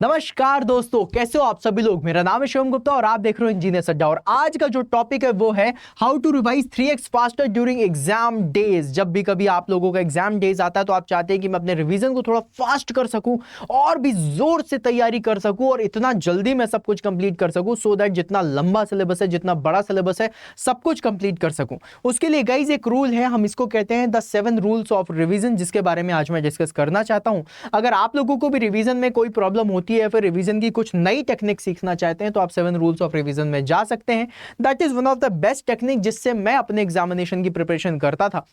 नमस्कार दोस्तों, कैसे हो आप सभी लोग। मेरा नाम है शिवम गुप्ता और आप देख रहे हो इंजीनियर अड्डा। और आज का जो टॉपिक है वो है how to revise 3x faster during exam days. जब भी कभी आप लोगों का एग्जाम डेज आता है तो आप चाहते हैं कि मैं अपने रिवीजन को थोड़ा फास्ट कर सकूं और भी जोर से तैयारी कर सकूं और इतना जल्दी मैं सब कुछ कंप्लीट कर सकूं सो दैट जितना लंबा सिलेबस है, जितना बड़ा सिलेबस है, सब कुछ कंप्लीट कर सकूं। उसके लिए गाइज एक रूल है, हम इसको कहते हैं द 7 रूल्स ऑफ रिवीजन, जिसके बारे में आज मैं डिस्कस करना चाहता हूं। अगर आप लोगों को भी रिवीजन में कोई प्रॉब्लम होती है, फिर रिवीजन की कुछ नई टेक्निक सीखना चाहते हैं, तो आप 7 रूल्स ऑफ रिवीजन में जा सकते हैं। That is one of the best technique जिससे मैं अपने एग्जामिनेशन की प्रिपरेशन करता था।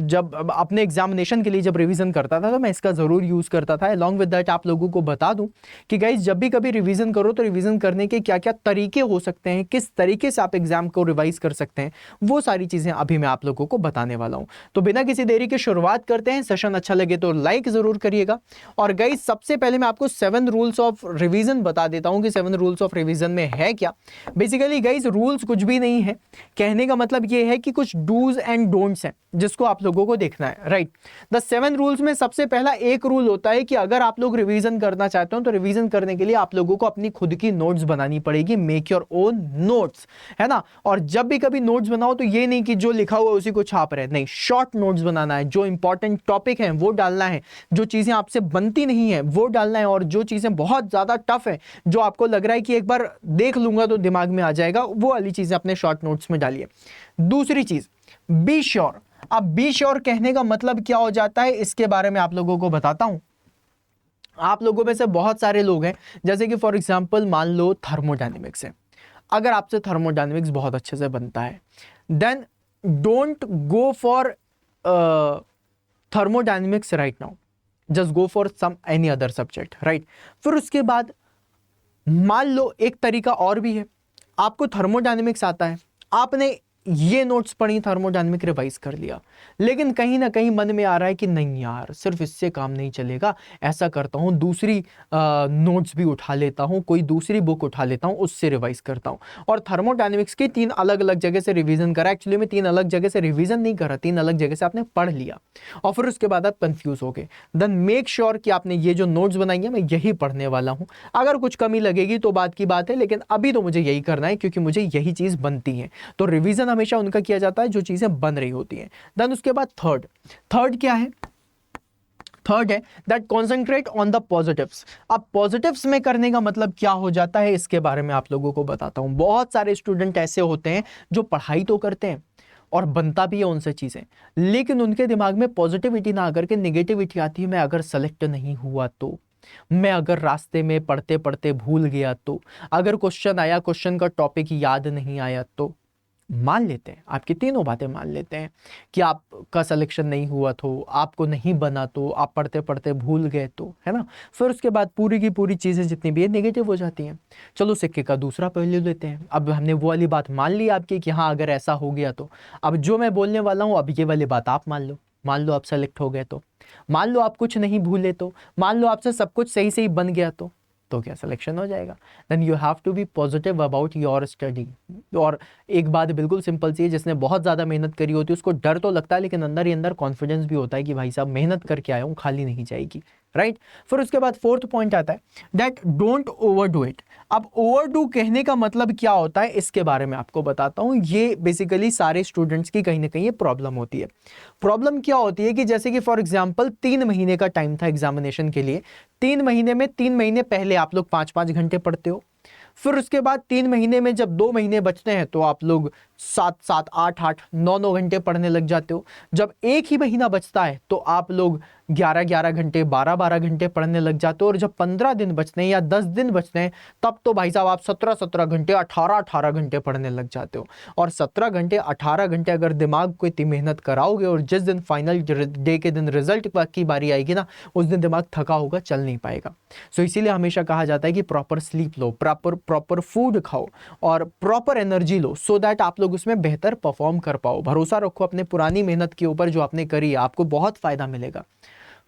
जब अपने एग्जामिनेशन के लिए जब रिवीजन करता था तो मैं इसका जरूर यूज करता था। अलॉन्ग विद दैट आप लोगों को बता दूं कि गाइज जब भी कभी रिवीजन करो तो रिवीजन करने के क्या क्या तरीके हो सकते हैं, किस तरीके से आप एग्जाम को रिवाइज कर सकते हैं, वो सारी चीजें अभी मैं आप लोगों को बताने वाला हूं। तो बिना किसी देरी के शुरुआत करते हैं। सेशन अच्छा लगे तो लाइक जरूर करिएगा। और गाइज सबसे पहले मैं आपको 7 रूल्स ऑफ रिवीजन बता देता हूं कि 7 रूल्स ऑफ रिवीजन में है क्या। बेसिकली गाइज रूल्स कुछ भी नहीं है, कहने का मतलब ये है कि कुछ डूज एंड डोंट्स हैं जिसको आप लोगों को देखना है, राइट। द 7 रूल्स में सबसे पहला एक रूल होता है कि अगर आप लोग रिवीजन करना चाहते हो तो रिवीजन करने के लिए आप लोगों को अपनी खुद की नोट्स बनानी पड़ेगी। मेक योर ओन नोट्स, है ना। और जब भी कभी नोट्स बनाओ तो ये नहीं कि जो लिखा हुआ है उसी को छाप रहे, नहीं, शॉर्ट नोट्स बनाना है। जो इंपॉर्टेंट टॉपिक है वो डालना है, जो चीजें आपसे बनती नहीं है वो डालना है, और जो चीजें बहुत ज्यादा टफ है, जो आपको लग रहा है कि एक बार देख लूंगा तो दिमाग में आ जाएगा, वो वाली चीजें अपने शॉर्ट नोट्स में डालिए। दूसरी चीज, बी श्योर। अब बी श्योर कहने का मतलब क्या हो जाता है, इसके बारे में आप लोगों को बताता हूं। आप लोगों में से बहुत सारे लोग हैं, जैसे कि फॉर एग्जांपल मान लो थर्मोडायनेमिक्स है। अगर आपसे थर्मोडायनेमिक्स बहुत अच्छे से बनता है then don't go for thermodynamics right now, just go for some any other subject, right. फिर उसके बाद मान लो एक तरीका और भी है, आपको थर्मोडायनेमिक्स आता है, आपने ये नोट्स पढ़ी, थर्मोडायनेमिक रिवाइज कर लिया, लेकिन कहीं ना कहीं मन में आ रहा है कि नहीं यार सिर्फ इससे काम नहीं चलेगा, ऐसा करता हूं दूसरी नोट्स भी उठा लेता हूं, कोई दूसरी बुक उठा लेता हूं, उससे रिवाइज करता हूं। और थर्मोडायनेमिक्स की 3 अलग अलग जगह से रिवीजन करा, एक्चुअली में 3 अलग जगह से रिवीजन नहीं करा, 3 अलग जगह से आपने पढ़ लिया और फिर उसके बाद आप कंफ्यूज हो गए। देन मेक श्योर कि आपने ये जो नोट्स बनाई है मैं यही पढ़ने वाला हूं। अगर कुछ कमी लगेगी तो बात की बात है, लेकिन अभी तो मुझे यही करना है क्योंकि मुझे यही चीज बनती है। तो रिवीजन हमेशा उनका किया जाता है जो चीजें बन रही होती हैं। देन उसके बाद थर्ड क्या है, थर्ड है that concentrate on the positives. अब पॉजिटिव्स में करने का मतलब क्या हो जाता है, इसके बारे में आप लोगों को बताता हूं। बहुत सारे स्टूडेंट ऐसे होते हैं जो पढ़ाई तो करते हैं और बनता भी है उनसे चीजें, लेकिन उनके दिमाग में पॉजिटिविटी ना आकर के निगेटिविटी आती है। मैं अगर सेलेक्ट नहीं हुआ तो, मैं अगर रास्ते में पढ़ते पढ़ते भूल गया तो, अगर क्वेश्चन आया क्वेश्चन का टॉपिक याद नहीं आया तो। मान लेते हैं, आपकी तीनों बातें मान लेते हैं कि आपका सिलेक्शन नहीं हुआ तो, आपको नहीं बना तो, आप पढ़ते पढ़ते भूल गए तो, है ना। फिर उसके बाद पूरी की पूरी चीजें जितनी भी है नेगेटिव हो जाती हैं। चलो सिक्के का दूसरा पहलू लेते हैं। अब हमने वो वाली बात मान ली आपकी कि हाँ अगर ऐसा हो गया तो, अब जो मैं बोलने वाला हूं अब ये वाली बात आप मान लो। मान लो आप सेलेक्ट हो गए तो, मान लो आप कुछ नहीं भूले तो, मान लो आपसे सब कुछ सही सही बन गया तो क्या सिलेक्शन हो जाएगा। Then you have to be positive about your study. और एक बात बिल्कुल सिंपल सी है, जिसने बहुत ज़्यादा मेहनत करी होती है उसको डर तो लगता है, लेकिन अंदर ही अंदर कॉन्फिडेंस भी होता है कि भाई साहब मेहनत करके आया हूँ, खाली नहीं जाएगी, राइट। फिर उसके बाद 4th पॉइंट आता है दैट डोंट ओवरडू इट। अब ओवरडू कहने का मतलब क्या होता है, इसके बारे में आपको बताता हूँ। ये बेसिकली सारे स्टूडेंट्स की कहीं ना कहीं ये प्रॉब्लम होती है। प्रॉब्लम क्या होती है कि जैसे कि फॉर एग्जाम्पल 3 महीने का टाइम था एग्जामिनेशन के लिए, 3 महीने में 3 महीने पहले आप लोग 5-5 घंटे पढ़ते हो। फिर उसके बाद 3 महीने में जब 2 महीने बचते हैं तो आप लोग 7-7, 8-8, 9-9 घंटे पढ़ने लग जाते हो। जब एक ही महीना बचता है तो आप लोग 11-11 घंटे, 12-12 घंटे पढ़ने लग जाते हो। और जब 15 दिन बचते हैं या 10 दिन बचते हैं तब तो भाई साहब आप 17-17 घंटे, 18-18 घंटे पढ़ने लग जाते हो। और 17 घंटे, 18 घंटे अगर दिमाग को इतनी मेहनत कराओगे और जिस दिन फाइनल डे के दिन रिजल्ट की बारी आएगी ना, उस दिन दिमाग थका होगा, चल नहीं पाएगा। सो इसीलिए हमेशा कहा जाता है कि प्रॉपर स्लीप लो, प्रॉपर फूड खाओ और proper energy low, so that आप लोग उसमें बेहतर परफॉर्म कर पाओ। भरोसा रखो अपने पुरानी मेहनत के ऊपर जो आपने करी है, आपको बहुत फायदा मिलेगा।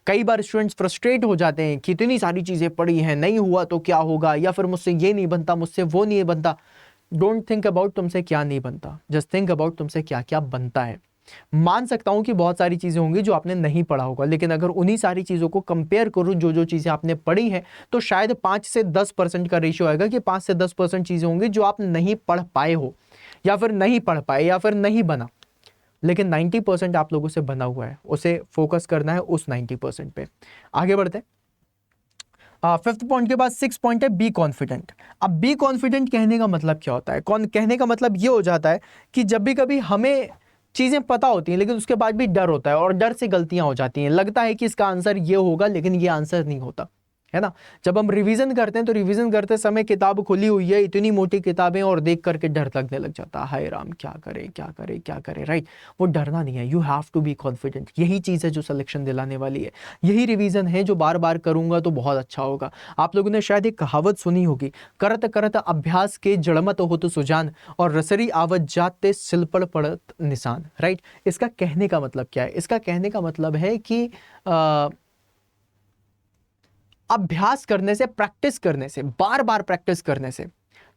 कई बार स्टूडेंट्स फ्रस्ट्रेट हो जाते हैं कि इतनी सारी चीजें पढ़ी हैं, नहीं हुआ तो क्या होगा, या फिर मुझसे ये नहीं बनता, मुझसे वो नहीं बनता। डोंट थिंक अबाउट तुमसे क्या नहीं बनता, जस्ट थिंक अबाउट तुमसे क्या क्या बनता है। मान सकता हूं कि बहुत सारी चीजें होंगी जो आपने नहीं पढ़ा होगा, लेकिन अगर उन्हीं सारी चीजों को कंपेयर करूं जो जो चीजें आपने पढ़ी है, तो शायद 5 से 10% का रेशियो आएगा कि 5 से 10% चीजें होंगी जो आप नहीं पढ़ पाए हो, या फिर नहीं पढ़ पाए, या फिर नहीं बना, लेकिन 90% आप लोगों से बना हुआ है। उसे फोकस करना है उस 90% पे। आगे बढ़ते हैं। 5th पॉइंट के बाद 6th पॉइंट है बी कॉन्फिडेंट। अब बी कॉन्फिडेंट कहने का मतलब क्या होता है? कहने का मतलब ये हो जाता है कि जब भी कभी हमें चीजें पता होती हैं लेकिन उसके बाद भी डर होता है, और डर से गलतियां हो जाती हैं, लगता है कि इसका आंसर ये होगा लेकिन ये आंसर नहीं होता है ना। जब हम रिवीजन करते हैं तो रिवीजन करते समय किताब खुली हुई है, इतनी मोटी किताबें, और देख करके डर लगने लग जाता है, हाय राम क्या करे क्या करे क्या करे, राइट। वो डरना नहीं है, you have to be confident. यही चीज़ है जो सिलेक्शन दिलाने वाली है, यही रिवीजन है जो बार बार करूंगा तो बहुत अच्छा होगा। आप लोगों ने शायद एक कहावत सुनी होगी, करत करत अभ्यास के जड़मत हो तो सुजान, और रसरी आवत जाते सिलपड़ पड़त निशान, राइट। इसका कहने का मतलब क्या है? इसका कहने का मतलब है कि अभ्यास करने से, प्रैक्टिस करने से, बार बार प्रैक्टिस करने से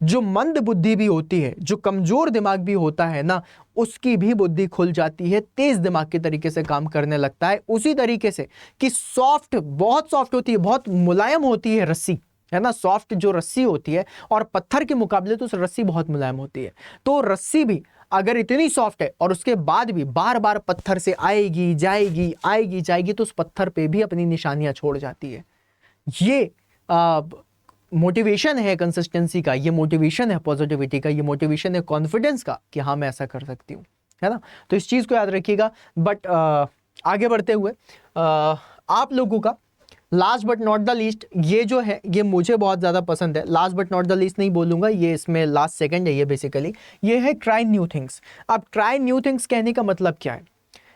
जो मंद बुद्धि भी होती है, जो कमजोर दिमाग भी होता है ना, उसकी भी बुद्धि खुल जाती है, तेज दिमाग के तरीके से काम करने लगता है। उसी तरीके से कि सॉफ्ट, बहुत सॉफ्ट होती है, बहुत मुलायम होती है रस्सी, है ना। सॉफ्ट जो रस्सी होती है, और पत्थर के मुकाबले तो रस्सी बहुत मुलायम होती है। तो रस्सी भी अगर इतनी सॉफ्ट है और उसके बाद भी बार बार पत्थर से आएगी जाएगी आएगी जाएगी, तो उस पत्थर पे भी अपनी निशानियां छोड़ जाती है। ये मोटिवेशन है कंसिस्टेंसी का, ये मोटिवेशन है पॉजिटिविटी का, ये मोटिवेशन है कॉन्फिडेंस का कि हाँ मैं ऐसा कर सकती हूँ, है ना। तो इस चीज़ को याद रखिएगा। बट आगे बढ़ते हुए आप लोगों का last but not the least, ये जो है ये मुझे बहुत ज़्यादा पसंद है। Last but not the least नहीं बोलूँगा, ये इसमें लास्ट सेकंड है। ये बेसिकली ये है ट्राई न्यू थिंग्स। अब ट्राई न्यू थिंग्स कहने का मतलब क्या है,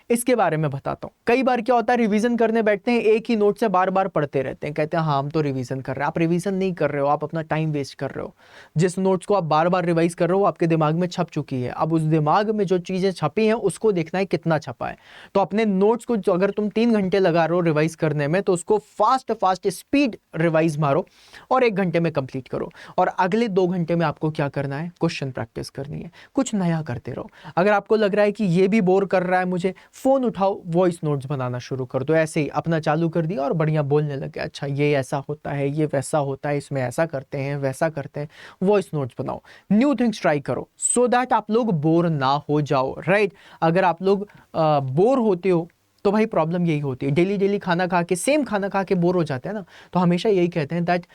इसके बारे में बताता हूँ। कई बार क्या होता है, रिवीजन करने बैठते हैं, एक ही नोट से बार बार पढ़ते रहते हैं, कहते हैं हाँ हम तो रिवीजन कर रहे हैं। आप रिवीजन नहीं कर रहे हो, आप अपना टाइम वेस्ट कर रहे हो। जिस नोट्स को आप बार बार रिवाइज कर रहे हो आपके दिमाग में छप चुकी है। अब उस दिमाग में जो चीज़ें छपी हैं उसको देखना है कितना छपा है। तो अपने नोट्स को अगर तुम 3 घंटे लगा रहे हो रिवाइज करने में, तो उसको फास्ट स्पीड रिवाइज मारो और 1 घंटे में कंप्लीट करो। और अगले 2 घंटे में आपको क्या करना है, क्वेश्चन प्रैक्टिस करनी है, कुछ नया करते रहो। अगर आपको लग रहा है कि ये भी बोर कर रहा है मुझे, फोन उठाओ, वॉइस नोट्स बनाना शुरू कर दो। ऐसे ही अपना चालू कर दिया और बढ़िया बोलने लगे, अच्छा ये ऐसा होता है, ये वैसा होता है, इसमें ऐसा करते हैं, वैसा करते हैं। वॉइस नोट्स बनाओ, न्यू थिंग्स ट्राई करो, सो दैट आप लोग बोर ना हो जाओ, राइट। अगर आप लोग बोर होते हो तो भाई प्रॉब्लम यही होती है, डेली डेली खाना खा के, सेम खाना खा के बोर हो जाते हैं ना। तो हमेशा यही कहते हैं दैट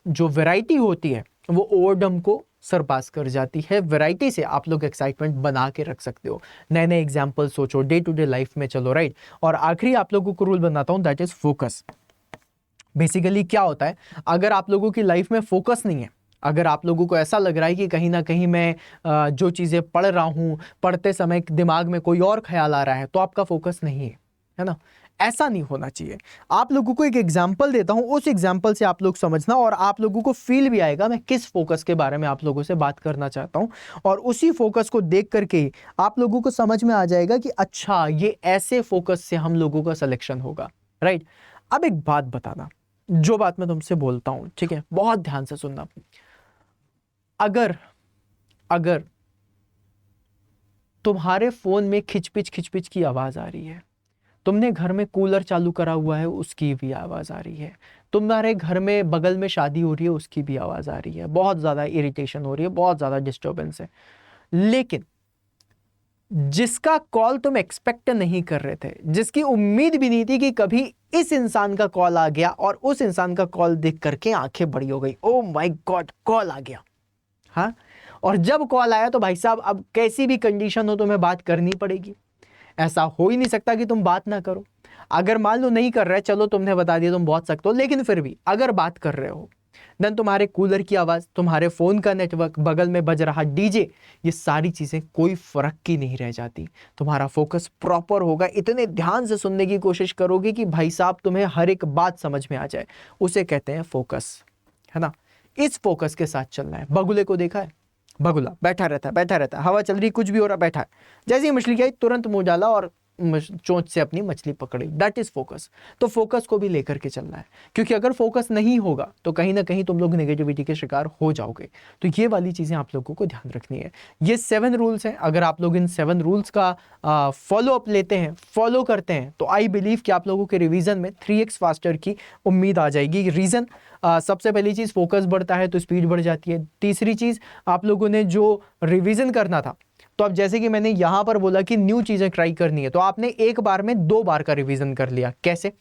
जो वैरायटी होती है वो ओवरडम को सरपास कर जाती है। वैरायटी से आप लोग एक्साइटमेंट बना के रख सकते हो, नए नए एग्जाम्पल सोचो, डे टू डे लाइफ में चलो, राइट। और आखिरी आप लोगों को रूल बनाता हूं, दैट इज फोकस। बेसिकली क्या होता है, अगर आप लोगों की लाइफ में फोकस नहीं है, अगर आप लोगों को ऐसा लग रहा है कि कहीं ना कहीं मैं जो चीज़ें पढ़ रहा हूँ, पढ़ते समय दिमाग में कोई और ख्याल आ रहा है, तो आपका फोकस नहीं है ना। ऐसा नहीं होना चाहिए। आप लोगों को एक एग्जाम्पल देता हूं, उस एग्जाम्पल से आप लोग समझना, और आप लोगों को फील भी आएगा मैं किस फोकस के बारे में आप लोगों से बात करना चाहता हूं। और उसी फोकस को देख करके आप लोगों को समझ में आ जाएगा कि अच्छा ये ऐसे फोकस से हम लोगों का सिलेक्शन होगा, राइट। अब एक बात बताना, जो बात मैं तुमसे बोलता हूं, ठीक है, बहुत ध्यान से सुनना। अगर तुम्हारे फोन में खिचपिच की आवाज आ रही है, तुमने घर में कूलर चालू करा हुआ है उसकी भी आवाज आ रही है, तुम्हारे घर में बगल में शादी हो रही है उसकी भी आवाज आ रही है, बहुत ज्यादा इरिटेशन हो रही है, बहुत ज्यादा डिस्टर्बेंस है, लेकिन जिसका कॉल तुम एक्सपेक्ट नहीं कर रहे थे, जिसकी उम्मीद भी नहीं थी कि कभी इस इंसान का कॉल आ गया, और उस इंसान का कॉल देख करके आंखें बड़ी हो गई, ओ माय गॉड कॉल आ गया, हाँ। और जब कॉल आया तो भाई साहब अब कैसी भी कंडीशन हो तुम्हें बात करनी पड़ेगी। ऐसा हो ही नहीं सकता कि तुम बात ना करो। अगर मान लो नहीं कर रहे, चलो तुमने बता दिया तुम बहुत सख्त हो, लेकिन फिर भी अगर बात कर रहे हो, देन तुम्हारे कूलर की आवाज, तुम्हारे फोन का नेटवर्क, बगल में बज रहा डीजे, ये सारी चीजें कोई फर्क की नहीं रह जाती। तुम्हारा फोकस प्रॉपर होगा, इतने ध्यान से सुनने की कोशिश करोगे कि भाई साहब तुम्हें हर एक बात समझ में आ जाए। उसे कहते हैं फोकस, है ना। इस फोकस के साथ चलना है। बगुले को देखा है, बगुला बैठा रहता है, हवा चल रही, कुछ भी हो रहा, बैठा है। जैसे ही मछली आई तुरंत मुंह डाला और चोंच से अपनी मछली पकड़ी, दैट इज फोकस। तो फोकस को भी लेकर के चलना है, क्योंकि अगर फोकस नहीं होगा तो कहीं ना कहीं तुम लोग नेगेटिविटी के शिकार हो जाओगे। तो ये वाली चीजें आप लोगों को ध्यान रखनी है। ये 7 रूल्स हैं, अगर आप लोग इन 7 रूल्स का फॉलो अप लेते हैं, फॉलो करते हैं, तो आई बिलीव कि आप लोगों के रिवीजन में 3x फास्टर की उम्मीद आ जाएगी। रीजन, सबसे पहली चीज फोकस बढ़ता है तो स्पीड बढ़ जाती है। तीसरी चीज, आप लोगों ने जो रिवीजन करना था, तो अब जैसे कि मैंने यहां पर बोला कि न्यू चीजें ट्राई करनी है, तो आपने एक बार में 2 बार का रिवीजन कर लिया। कैसे?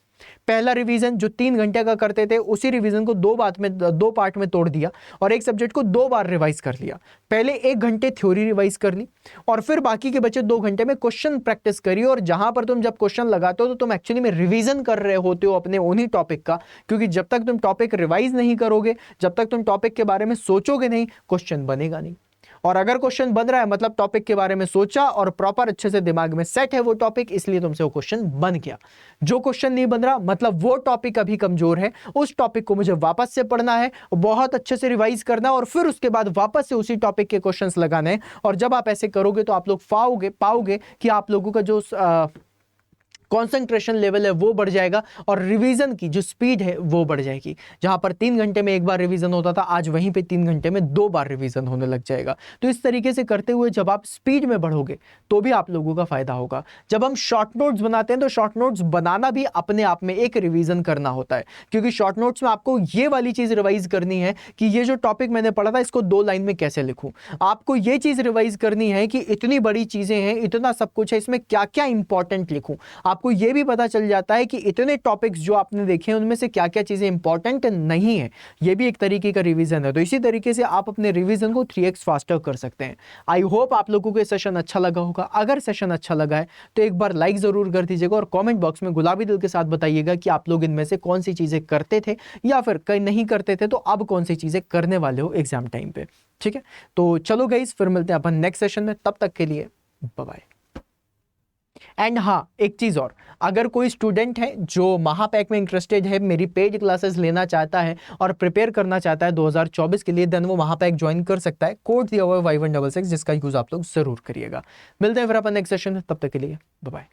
पहला रिवीजन जो 3 घंटे का करते थे, उसी रिवीजन को 2 पार्ट में तोड़ दिया और एक सब्जेक्ट को 2 बार रिवाइज कर लिया। पहले 1 घंटे थ्योरी रिवाइज कर ली और फिर बाकी के बचे 2 घंटे में क्वेश्चन प्रैक्टिस करिए। और जहां पर तुम जब क्वेश्चन लगाते हो तो तुम एक्चुअली में रिवीजन कर रहे होते हो अपने उन्हीं टॉपिक का, क्योंकि जब तक तुम टॉपिक रिवाइज नहीं करोगे, जब तक तुम टॉपिक के बारे में सोचोगे नहीं, क्वेश्चन बनेगा नहीं। और अगर क्वेश्चन बन रहा है मतलब टॉपिक के बारे में सोचा और प्रॉपर अच्छे से दिमाग में सेट है वो टॉपिक, इसलिए तुमसे वो क्वेश्चन बन गया। जो क्वेश्चन नहीं बन रहा मतलब वो टॉपिक अभी कमजोर है, उस टॉपिक को मुझे वापस से पढ़ना है, बहुत अच्छे से रिवाइज करना है और फिर उसके बाद वापस से उसी टॉपिक के क्वेश्चंस लगाने हैं। और जब आप ऐसे करोगे तो आप लोग पाओगे कि आप लोगों का जो कॉन्सेंट्रेशन लेवल है वो बढ़ जाएगा और रिवीजन की जो स्पीड है वो बढ़ जाएगी। जहां पर 3 घंटे में 1 बार रिवीजन होता था, आज वहीं पे 3 घंटे में 2 बार रिवीजन होने लग जाएगा। तो इस तरीके से करते हुए जब आप स्पीड में बढ़ोगे तो भी आप लोगों का फायदा होगा। जब हम शॉर्ट नोट्स बनाते हैं तो शॉर्ट नोट्स बनाना भी अपने आप में एक रिवीजन करना होता है, क्योंकि शॉर्ट नोट्स में आपको ये वाली चीज रिवाइज करनी है कि ये जो टॉपिक मैंने पढ़ा था इसको 2 लाइन में कैसे लिखूं। आपको ये चीज रिवाइज करनी है कि इतनी बड़ी चीजें हैं, इतना सब कुछ है, इसमें क्या क्या इंपॉर्टेंट लिखूं। आपको ये भी पता चल जाता है कि इतने टॉपिक्स जो आपने देखे उनमें से क्या क्या चीजें इंपॉर्टेंट नहीं है। ये भी एक तरीके का रिवीजन है। तो इसी तरीके से आप अपने रिवीजन को 3x फास्टर कर सकते हैं। आई होप आप लोगों को ये सेशन अच्छा लगा होगा। अगर सेशन अच्छा लगा है तो एक बार लाइक जरूर कर दीजिएगा और कमेंट बॉक्स में गुलाबी दिल के साथ बताइएगा कि आप लोग इनमें से कौन सी चीजें करते थे या फिर कहीं नहीं करते थे, तो अब कौन सी चीजें करने वाले हो एग्जाम टाइम पे। ठीक है, तो चलो गाइस, फिर मिलते हैं अपन नेक्स्ट सेशन में। तब तक के लिए बाय बाय। एंड हाँ, एक चीज और, अगर कोई स्टूडेंट है जो महापैक में इंटरेस्टेड है, मेरी पेड क्लासेस लेना चाहता है और प्रिपेयर करना चाहता है 2024 के लिए, देन वो महापैक ज्वाइन कर सकता है। कोड दिया हुआ है Y166, जिसका यूज आप लोग जरूर करिएगा। मिलते हैं फिर अपन नेक्स्ट सेशन में, तब तक के लिए बाय बाय।